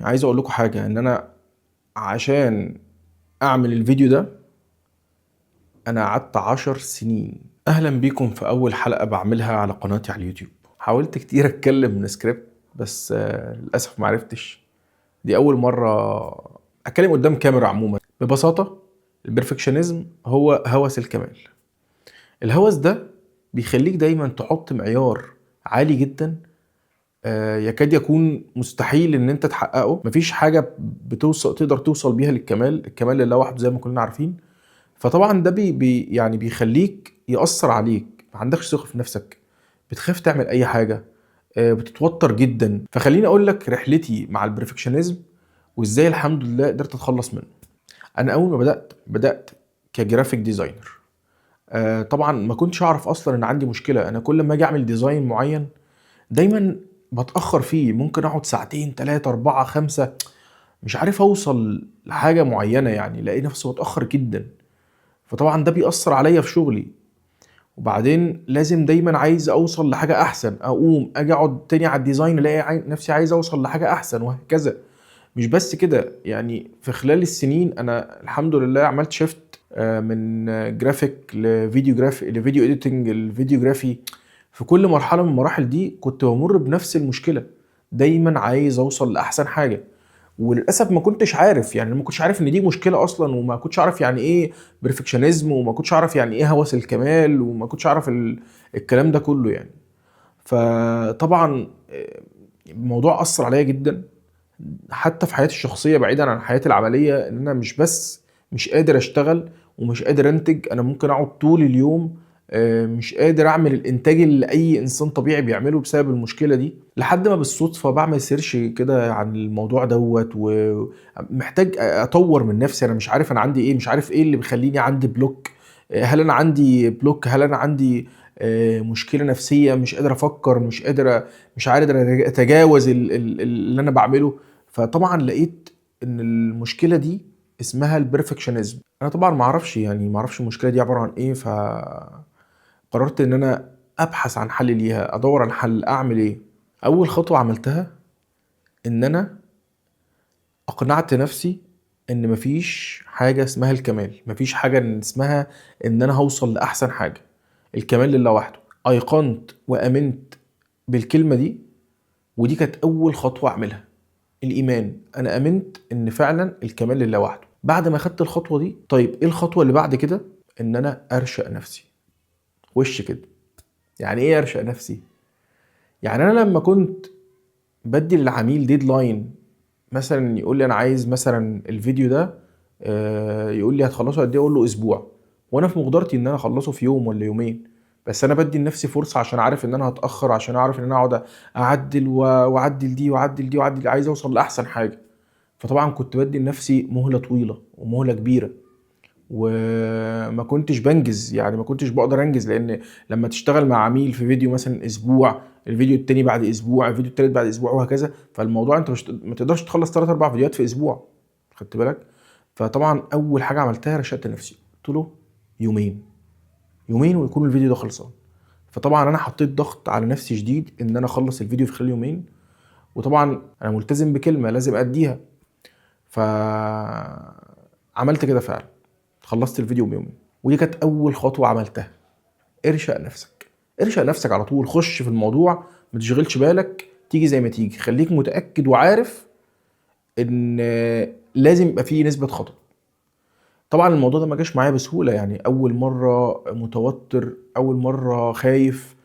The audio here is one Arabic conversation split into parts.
عايز اقول لكم حاجه ان انا عشان اعمل الفيديو ده انا قعدت 10 سنين. اهلا بيكم في اول حلقه بعملها على قناتي على اليوتيوب. حاولت كتير اتكلم من سكريبت بس للاسف معرفتش. دي اول مره اتكلم قدام كاميرا. عموما ببساطه البرفكشنزم هو هوس الكمال. الهوس ده بيخليك دايما تحط معيار عالي جدا، يكاد يكون مستحيل ان انت تحققه. مفيش حاجه تقدر توصل بيها للكمال. الكمال لله وحده زي ما كلنا عارفين. فطبعا ده يعني بيخليك يأثر عليك، ما عندكش ثقه في نفسك، بتخاف تعمل اي حاجه، بتتوتر جدا. فخليني اقول لك رحلتي مع البرفكشنزم وازاي الحمد لله قدرت اتخلص منه. انا اول ما بدات كجرافيك ديزاينر. طبعا ما كنتش اعرف اصلا ان عندي مشكله. انا كل ما اجي اعمل ديزاين معين دايما بتأخر فيه، ممكن اقعد ساعتين 3 4 5 مش عارف اوصل لحاجة معينة، يعني الاقي نفسي بتأخر جدا. فطبعا ده بيأثر عليا في شغلي. وبعدين لازم دايما عايز اوصل لحاجة احسن، اقوم اجي اقعد تاني على الديزاين الاقي نفسي عايز اوصل لحاجة احسن، وهكذا. مش بس كده، يعني في خلال السنين انا الحمد لله عملت شيفت من جرافيك لفيديو اديتنج الفيديوجرافي. في كل مرحله من المراحل دي كنت بمر بنفس المشكله، دايما عايز اوصل لاحسن حاجه. وللاسف ما كنتش عارف، يعني ما كنتش عارف ان دي مشكله اصلا، وما كنتش عارف يعني ايه بيرفكشنزم، وما كنتش عارف يعني ايه هوس الكمال، وما كنتش عارف الكلام ده كله يعني. فطبعا الموضوع اثر عليا جدا، حتى في حياتي الشخصيه بعيدا عن حياتي العمليه. ان انا مش بس مش قادر اشتغل ومش قادر انتج، انا ممكن اقعد طول اليوم مش قادر اعمل الانتاج اللي اي انسان طبيعي بيعمله بسبب المشكله دي. لحد ما بالصدفه بعمل سيرش كده عن الموضوع دوت، ومحتاج اطور من نفسي. انا مش عارف انا عندي ايه، مش عارف ايه اللي بيخليني عندي بلوك. هل انا عندي بلوك؟ هل انا عندي مشكله نفسيه؟ مش قادر افكر، مش عارف اتجاوز اللي انا بعمله. فطبعا لقيت ان المشكله دي اسمها البرفكشنزم. انا طبعا ما اعرفش المشكله دي عباره عن ايه. فقررت ان انا ابحث عن حل ليها، ادور عن حل. اعمل ايه؟ اول خطوه عملتها ان انا اقنعت نفسي ان مفيش حاجه اسمها الكمال، مفيش حاجه اسمها ان انا هوصل لاحسن حاجه. الكمال لله وحده. ايقنت وامنت بالكلمه دي، ودي كانت اول خطوه اعملها. الايمان. انا امنت ان فعلا الكمال لله وحده. بعد ما خدت الخطوه دي، طيب ايه الخطوه اللي بعد كده؟ ان انا ارشق نفسي وش كده. يعني ايه ارشق نفسي؟ يعني انا لما كنت بدي للعميل ديدلاين، مثلا يقول لي انا عايز مثلا الفيديو ده يقول لي هتخلصه قد ايه، اقول له اسبوع، وانا في مقدرتي ان انا اخلصه في يوم ولا يومين. بس انا بدي لنفسي فرصه عشان عارف ان انا هتاخر، عشان اعرف ان انا اقعد اعدل واعدل دي واعدل دي واعدل دي. عايز اوصل لاحسن حاجه. فطبعا كنت بدي لنفسي مهله طويله ومهله كبيره، وما كنتش بنجز. يعني ما كنتش بقدر انجز، لان لما تشتغل مع عميل في فيديو مثلا اسبوع، الفيديو التاني بعد اسبوع، الفيديو التالت بعد اسبوع، وهكذا. فالموضوع انت مش ما تقدرش تخلص 3 4 فيديوهات في اسبوع. خدت بالك؟ فطبعا اول حاجه عملتها رشقت نفسي، قلت له يومين، يومين ويكون الفيديو ده خلصان. فطبعا انا حطيت ضغط على نفسي شديد ان انا اخلص الفيديو في خلال يومين. وطبعا انا ملتزم بكلمه لازم اديها. فعملت كده فعلا، خلصت الفيديو بيومين. ودي كانت اول خطوه عملتها. ارشق نفسك. ارشق نفسك على طول، خش في الموضوع، ما تشغلش بالك، تيجي زي ما تيجي. خليك متاكد وعارف ان لازم يبقى فيه نسبه خطأ. طبعا الموضوع ده ما جاش معايا بسهوله، يعني اول مره متوتر، اول مره خايف.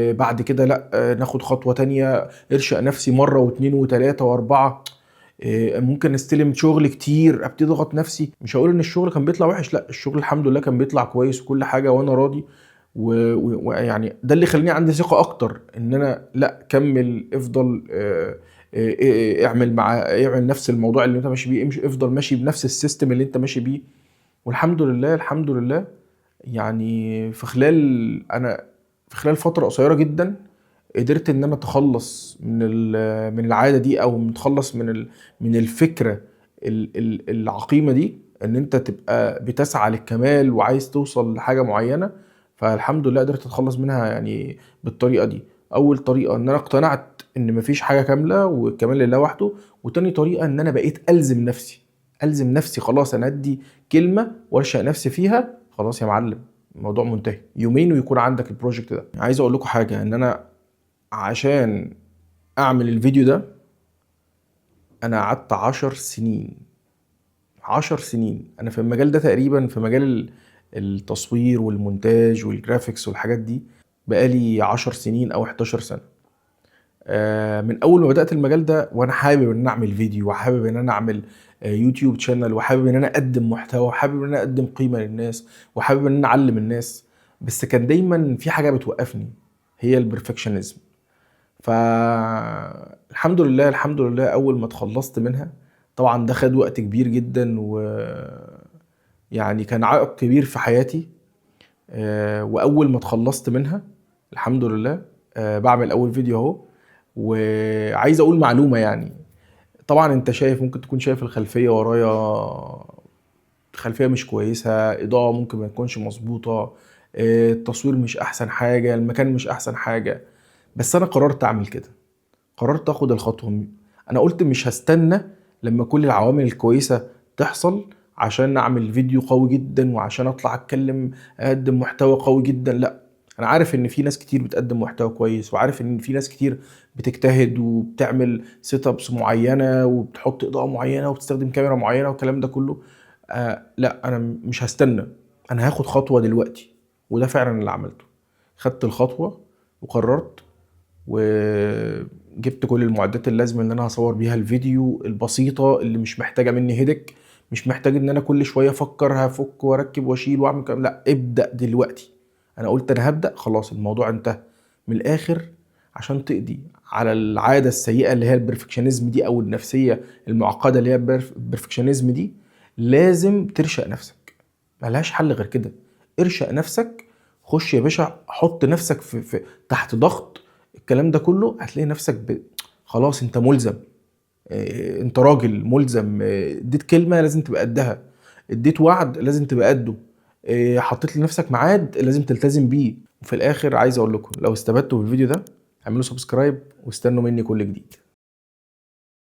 بعد كده لا، ناخد خطوه تانية، ارشق نفسي مره واثنين وثلاثه واربعه. ممكن استلم شغل كتير، ابتدي اضغط نفسي. مش هقول ان الشغل كان بيطلع وحش، لا، الشغل الحمد لله كان بيطلع كويس وكل حاجه وانا راضي. ويعني ده اللي خلاني عندي ثقه اكتر ان انا لا، كمل، افضل اعمل نفس الموضوع اللي انت ماشي بيه، امشي، افضل ماشي بنفس السيستم اللي انت ماشي بيه. والحمد لله الحمد لله. يعني في خلال فتره قصيره جدا قدرت ان انا اتخلص من العاده دي، او متخلص من الفكره العقيمه دي، ان انت تبقى بتسعى للكمال وعايز توصل لحاجه معينه. فالحمد لله قدرت اتخلص منها يعني بالطريقه دي. اول طريقه ان انا اقتنعت ان مفيش حاجه كامله والكمال لله وحده. وتاني طريقه ان انا بقيت الزم نفسي خلاص، انا ادي كلمه وارشق نفسي فيها، خلاص يا معلم الموضوع منتهي، يومين ويكون عندك البروجكت ده. عايز اقول لكم حاجه، ان انا عشان اعمل الفيديو ده انا قعدت 10 سنين. 10 سنين انا في المجال ده تقريبا، في مجال التصوير والمونتاج والجرافيكس والحاجات دي بقالي 10 سنين او 11 سنة. من اول ما بدأت المجال ده وانا حابب ان انا اعمل فيديو، وحابب ان انا اعمل يوتيوب شانل، وحابب ان انا اقدم محتوى، وحابب ان انا اقدم قيمة للناس، وحابب ان انا اعلم الناس. بس كان دايما في حاجة بتوقفني، هي البرفكشنزم. فالحمد لله الحمد لله اول ما اتخلصت منها، طبعا ده خد وقت كبير جدا، و يعني كان عائق كبير في حياتي. واول ما اتخلصت منها الحمد لله، بعمل اول فيديو اهو. وعايز اقول معلومة يعني، طبعا انت شايف، ممكن تكون شايف الخلفية ورايا، خلفية مش كويسة، اضاءة ممكن ما تكونش مظبوطة، التصوير مش احسن حاجة، المكان مش احسن حاجة. بس انا قررت اعمل كده، قررت اخد الخطوة. انا قلت مش هستنى لما كل العوامل الكويسة تحصل عشان اعمل فيديو قوي جدا، وعشان اطلع اتكلم اقدم محتوى قوي جدا. لا، انا عارف ان في ناس كتير بتقدم محتوى كويس، وعارف ان في ناس كتير بتجتهد وبتعمل سيت ابس معينة، وبتحط اضاءة معينة، وبتستخدم كاميرا معينة، والكلام ده كله. لا، انا مش هستنى، انا هاخد خطوة دلوقتي. وده فعلا اللي عملته، خدت الخطوة وقررت، وجبت كل المعدات اللازمه اللي انا هصور بيها الفيديو البسيطه اللي مش محتاجه مني هيدك، مش محتاج ان انا كل شويه افكر هفك واركب واشيل واعمل كلام. لا، ابدا دلوقتي. انا قلت انا هبدا، خلاص الموضوع انتهى من الاخر. عشان تقضي على العاده السيئه اللي هي البرفكشنزم دي، او النفسيه المعقده اللي هي البرفكشنزم دي، لازم ترشق نفسك. ملهاش حل غير كده. ارشق نفسك، خش يا باشا، حط نفسك في تحت ضغط. الكلام ده كله هتلاقي نفسك خلاص انت ملزم. انت راجل ملزم. اديت كلمة لازم تبقى قدها، اديت وعد لازم تبقى قده، حطيت لنفسك ميعاد لازم تلتزم بيه. وفي الاخر عايز اقول لكم، لو استفدتوا بالفيديو ده اعملوا سبسكرايب، واستنوا مني كل جديد.